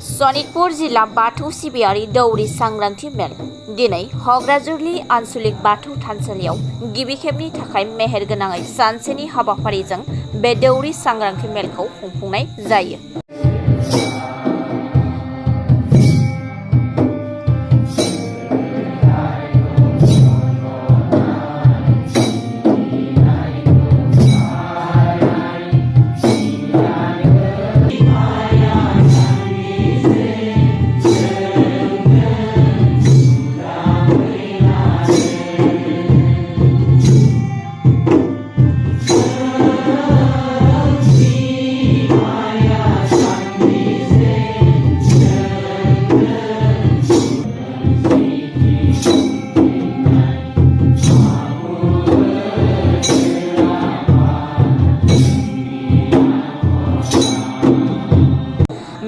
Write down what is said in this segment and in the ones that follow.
सनितपुर जिल्ला बाथौ सिबियारि दौरि सांग्रांथि मेल दिनै हग्राजुलि आन्सलिक बाथौ थानसालियाव गिबि खेबनि थाखाय मेहेरगोनाङै सानसेनि हाबाफारिजों बे दौरि सांग्रांथि मेलखौ खुंफुंनाय जायो।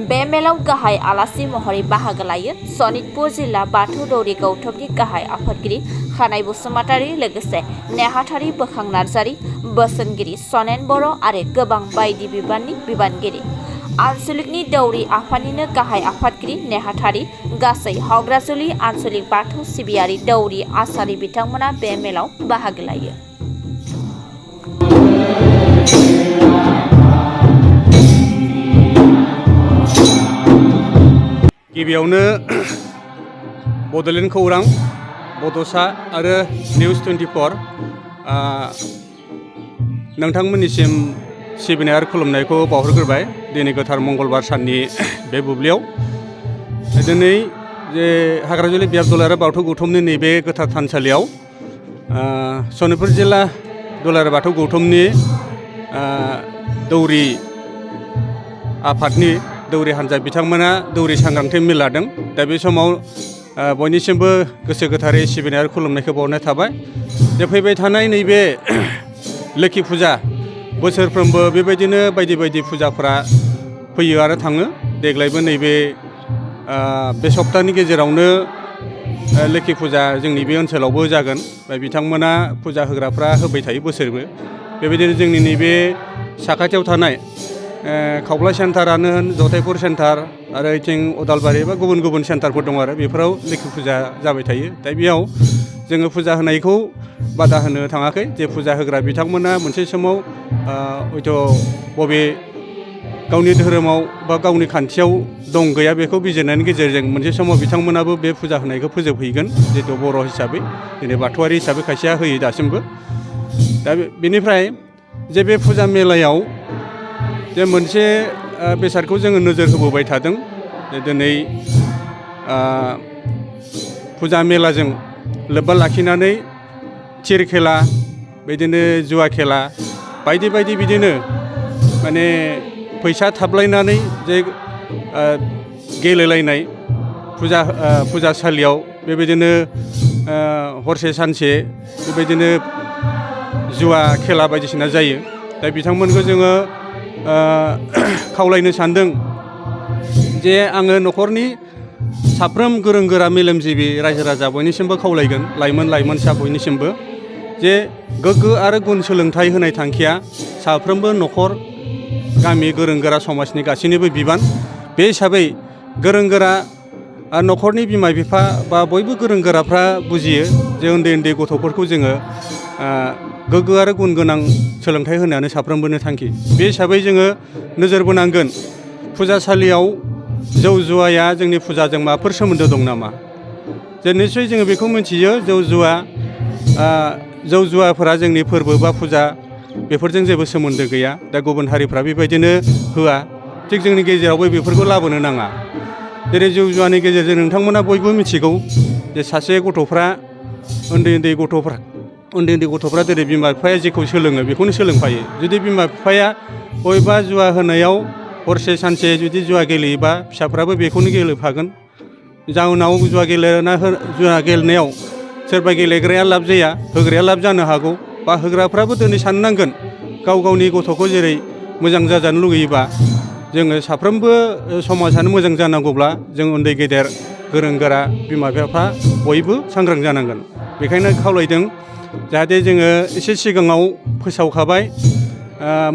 बे मेलाव गाहाय आलासि महरै बाहागो लायो सनितपुर जिल्ला बाथौ दौरि गौथुमनि गाहाय आफादगिरि खानाय बसुमतारी, लोगोसे नेहाथारि बोखां नार्जारी, बोसोनगिरि सनेन बर' आरो गोबां बायदि बिबाननि बिबानगिरि। आन्सलिकनि दौरि आफादनिनो गाहाय आफादगिरि नेहाथारि गासै हग्राजुलि आन्सलिक बाथौ सिबियारि दौरि आसारि बिथांमोना बे मेलाव बाहागो लायो। गिबियावनो बड'लेण्ड खौरां, बड'सा आरो निउस 24 नोंथांमोननिसिम सिबिनाय आरो खुलुमनायखौ बावहरग्रोबाय दिनै गोथार मंगलबार साननि बे बुब्लियाव। दिनै जे हाग्राजुलि बियाब दुलाराय बाथौ गौथुमनि नैबे गोथार थानसालियाव सनितपुर जिल्ला दुलाराय बाथौ गौथुमनि दौरि आफादनि दौरि हान्जा बिथांमोना दौरि सांग्रांथि मेल लादों। दा बे समाव बयनिसिमबो गोसो गोथारै सिबिनाय आरो खुलुमनायखौ बावनाय थाबाय। जे फैबाय थानाय नैबे लोखि फुजा बोसोरफ्रोमबो बेबायदिनो बायदि बायदि फुजाफ्रा फैयो आरो थाङो। देग्लायबो नैबे बे सप्तानि गेजेरावनो लोखि फुजा जोंनि बे ओनसोलावबो जागोन। बिथांमोना फुजा होग्राफ्रा होबाय थायो बोसोरबो। बेबायदिनो जोंनि नैबे साखाथियाव थानाय खावब्ला सेन्टारानो होन, जथायपुर सेन्टार आरो इथिं उदालबारि बा गुबुन गुबुन सेन्टारफोर दं आरो बेफोराव लोखि फुजा जाबाय थायो। दा बेयाव जोङो फुजा होनायखौ बादा होनो थाङाखै। जे फुजा होग्रा बिथांमोना मोनसे समाव हयथ' बबे गावनि धोरोमाव बा गावनि खान्थियाव दं गैया बेखौ बिजिरनायनि गेजेरजों मोनसे समाव बिथांमोनाबो बे फुजा होनायखौ फोजोबहैगोन। जिहेतु बर' हिसाबै दिनै बाथौआरि हिसाबै खायसेया होयो दासिमबो। दा बेनिफ्राय जे बे फुजा मेलायाव जे मोनसे बेसादखौ जोङो नोजोर होबोबाय थादों। दिनै फुजा मेलाजों लोब्बा लाखिनानै थिर खेला, बिदिनो जुवा खेला बायदि बायदि बिदिनो माने फैसा थाबलायनानै जे गेलेलायनाय फुजासालियाव बेबायदिनो हरसे सानसे बेबायदिनो जुवा खेला बायदिसिना जायो। दा बिथांमोनखौ जोङो खावलायनो सानदों जे आङो न'खरनि साफ्रोम गोरों गोरा मेलेमजिबि रायजो राजा बयनिसिमबो खावलायगोन, लाइमोनसा बयनिसिमबो जे गोग्गो आरो गुन सोलोंथाइ होनाय थांखिया साफ्रोमबो न'खर, गामि, गोरों गोरा समाजनि गासैनिबो बिबान। बे हिसाबै गोरों गोरा न'खरनि बिमा बिफा बा बयबो गोरों गोराफ्रा बुजियो जे उन्दै उन्दै गथ'फोरखौ जोङो गोग्गो आरो गुन गोनां सोलोंथाइ होनायानो साफ्रोमबोनो थांखि। बे हिसाबै जोङो नोजोर बोनांगोन फुजासालियाव जौ जुवाया जोंनि फुजाजों माबाफोर सोमोन्दो दं नामा। जे निस्सय जोङो बेखौ मिथियो जौ जुवाफोरा जोंनि फोरबो बा फुजा बेफोरजों जेबो सोमोन्दो गैया। दा गुबुन हारिफ्रा बेबायदिनो होआ। थिग जोंनि गेजेरावबो बेफोरखौ लाबोनो नाङा। जेरै जौ जुवानि गेजेरजों नोंथांमोना बयबो मिथिगौ जे सासे गथ'फ्रा उन्दै उन्दै गथ'फ्रा जेरै बिमा बिफाया जेखौ सोलोङो बेखौनो सोलोंफायो। जुदि बिमा बिफाया बबेबा जुवा होनायाव हरसे सानसे जुदि जुवा गेलेयोबा फिसाफ्राबो बेखौनो गेलेफागोन। जाउनाव जुवा गेलेनायाव सोरबा गेलेग्राया लाब जाया, होग्राया लाब जानो हागौ। बा होग्राफ्राबो दिनै साननांगोन गाव गावनि गथ'खौ जेरै मोजां जाजानो लुगैयोबा जोङो साफ्रोमबो समाजानो मोजां जानांगौब्ला जों उन्दै गेदेर गोरों गोरा बिमा बिफा बयबो सांग्रां जानांगोन। बेखायनो खावलायदों जाहाथे जोङो एसे सिगाङाव फोसावखाबाय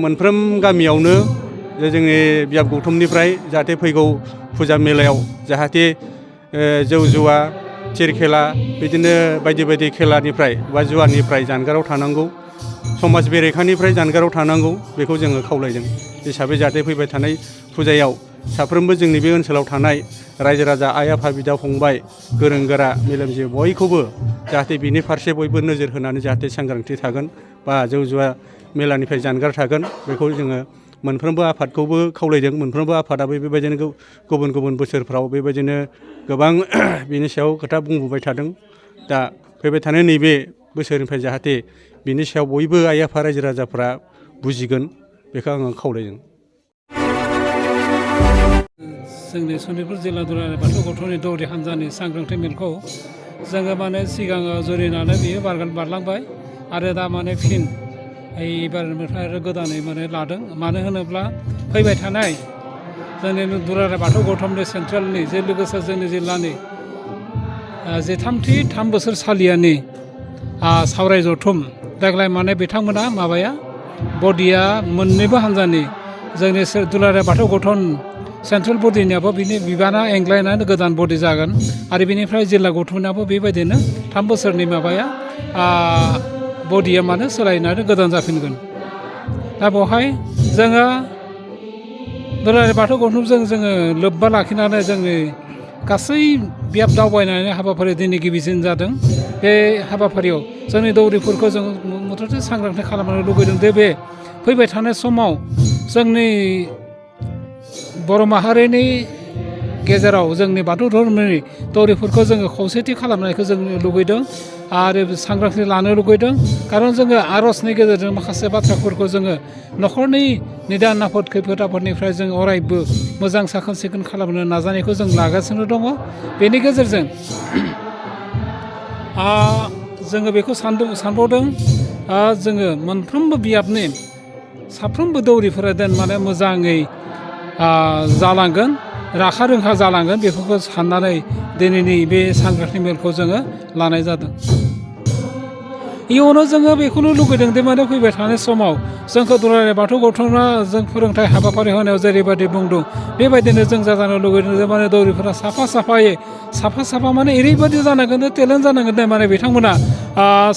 मोनफ्रोम गामियावनो जे जोंनि बियाब गौथुमनिफ्राय जाहाथे फैगौ फुजा मेलायाव जाहाथे जौ जुवा थिर खेला बिदिनो बायदि बायदि खेलानिफ्राय बा जुवानिफ्राय जानगाराव थानांगौ समाज बेरेखानिफ्राय जानगाराव थानांगौ बेखौ जोङो खावलायदों हिसाबै जाहाथे फैबाय थानाय फुजायाव साफ्रोमबो जोंनि बे ओनसोलाव थानाय रायजो राजा आइ आफा बिदा फंबाय गोरों गोरा मेलेमजिबि बयखौबो जाहाथे बिनि फारसे बयबो नोजोर होनानै जाहाथे सांग्रांथि थागोन बा जौ जुवा मेलानिफ्राय जानगार थागोन बेखौ जोङो मोनफ्रोमबो आफादखौबो खावलायदों मोनफ्रोमबो आफादाबो बेबायदिनो गुबुन गुबुन बोसोरफ्राव बेबायदिनो गोबां बिनि सायाव खोथा बुंबोबाय थादों दा फैबाय थानाय नैबे बोसोरनिफ्राय जाहाथे बिनि सायाव बयबो आइ आफा रायजो राजाफ्रा बुजिगोन बेखौ आङो खावलायदों। जोंनि सनितपुर जिल्ला दुलाराय बाथौ गौथुमनि दौरि हान्जानि सांग्रांथि मेलखौ जोङो माने सिगाङाव जुरिनानै बियो बारलांबाय आरो दा माने फिन एबारनिफ्राय आरो गोदानै माने लादों मानो होनोब्ला फैबाय थानाय जोंनि दुलाराय बाथौ गौथुमनि सेन्ट्रेलनि जे लोगोसे जोंनि जिल्लानि जे थाम बोसोरसालियानि सावराय जथुम देग्लाय माने बिथांमोना माबाया बडिया मोननैबो हान्जानि जोंनि दुलाराय बाथौ गौथुम सेन्ट्रेल बडिनियाबो बिनि बिबाना एंग्लायनानै गोदान बडि जागोन आरो बिनिफ्राय जिल्ला गौथुमनाबो बेबायदिनो 3 बोसोरनि माबाया बडिया माने सोलायनानै गोदान जाफिनगोन। दा बेवहाय जोङो दुलाराय बाथौ गौथुमजों जोङो लोब्बा लाखिनानै जोंनि गासै बियाब दावबायनायनि हाबाफारि दिनै गिबिसिन जादों। बे हाबाफारियाव जोंनि दौरिफोरखौ जों मथथे सांग्रांथि खालामनो लुबैदों जे बे फैबाय थानाय समाव जोंनि बर' माहारिनि गेजेराव जोंनि बाथौ धर्मनि दौरिफोरखौ जोङो खौसेथि खालामनायखौ जों लुगैदों आरो सांग्रांथि लानो लुगैदों खारन जोङो आर'जनि गेजेरजों माखासे बाथ्राफोरखौ जोङो न'खरनि निदान आफोद खैफोद आफोदनिफ्राय जों अरायबो मोजां साखोन सिखोन खालामनो नाजानायखौ जों लागासिनो दङ। बेनि गेजेरजों जोङो बेखौ सानबावदों जोङो मोनफ्रोमबो बियाबनि साफ्रोमबो दौरिफोरा माने मोजाङै जालांगोन राखा रोंखा जालांगोन बेफोरखौ साननानै दिनैनि बे सांग्रांथि मेलखौ जोङो लानाय जादों। इयुनाव जोङो बेखौनो लुगैदों दि माने फैबाय थानाय समाव जोंखौ दुलाराय बाथौ गौथुमआ जों फोरोंथाइ हाबाफारि होनायाव जेरैबायदि बुंदों बेबायदिनो जों जाजानो लुगैदों जे माने दौरिफोरा साफा माने ओरैबायदि जानांगोन टेलेन्ट जानांगोन दे माने बिथांमोना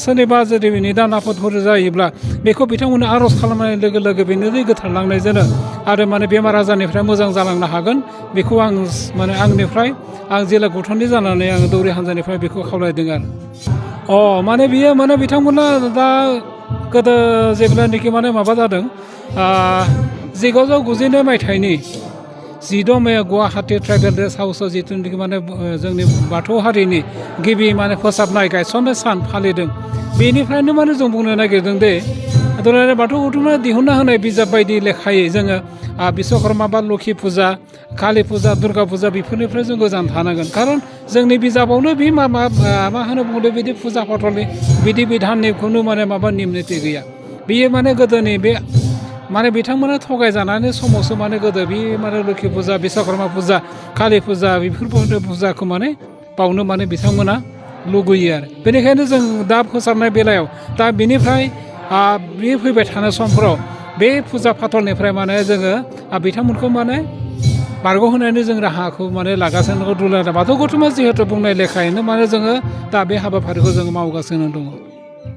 सोरनिबा जुदि निदान आफोदफोर जायोब्ला बेखौ बिथांमोना आर'ज खालामनाय लोगो लोगो बेनो गोथारलांनायजोंनो आरो माने बेमार आजारनिफ्राय मोजां जालांनो हागोन बेखौ आं माने आं जिल्ला गौथुमनि जानानै आं दौरि हान्जानिफ्राय बेखौ खावलायदों आरो माने बियो माने बिथांमोना दा गोदो जेब्लानाखि माने माबा जादों 1992 मायथाइनि 16 मे गुवाहाटि ट्राइबेल रेस्ट हाउसआव जिथुनाखि माने जोंनि बाथौ हारिनि गिबि माने फोसाबनाय गायसननाय सान फालिदों बेनिफ्रायनो माने जों बुंनो नागिरदों दे दुलाराय बाथौ गौथुमआ दिहुनना होनाय बिजाब बायदि लेखायै जोङो बिश्वकर्मा बा लखि फुजा कालि फुजा दुर्गा फुजा बेफोरनिफ्राय जों गोजान थानांगोन खारन जोंनि बिजाबावनो बे मा होनो बुंदों बिदि फुजा फाथलनि बिधि बिधाननि खुनु माने माबा निम निति गैया बेयो माने गोदोनि बे माने बिथांमोना थगायजानानै समावसो माने गोदो बे माने लखि फुजा बिश्वकर्मा फुजा कालि फुजा बेफोर फुजाखौ माने बावनो माने बिथांमोना लुगैयो आरो बेनिखायनो जों दा फोसाबनाय बेलायाव दा बेनिफ्राय बे फैबाय थानाय समफोराव बे फुजा फाथलनिफ्राय माने जोङो बिथांमोनखौ माने बारग'होनायनि जों राहाखौ माने लागासिनो दङ। दुलाराय बाथौ गौथुमआ जिहेतु बुंनाय लेखायैनो माने जोङो दा बे हाबाफारिखौ जोङो मावगासिनो दङ।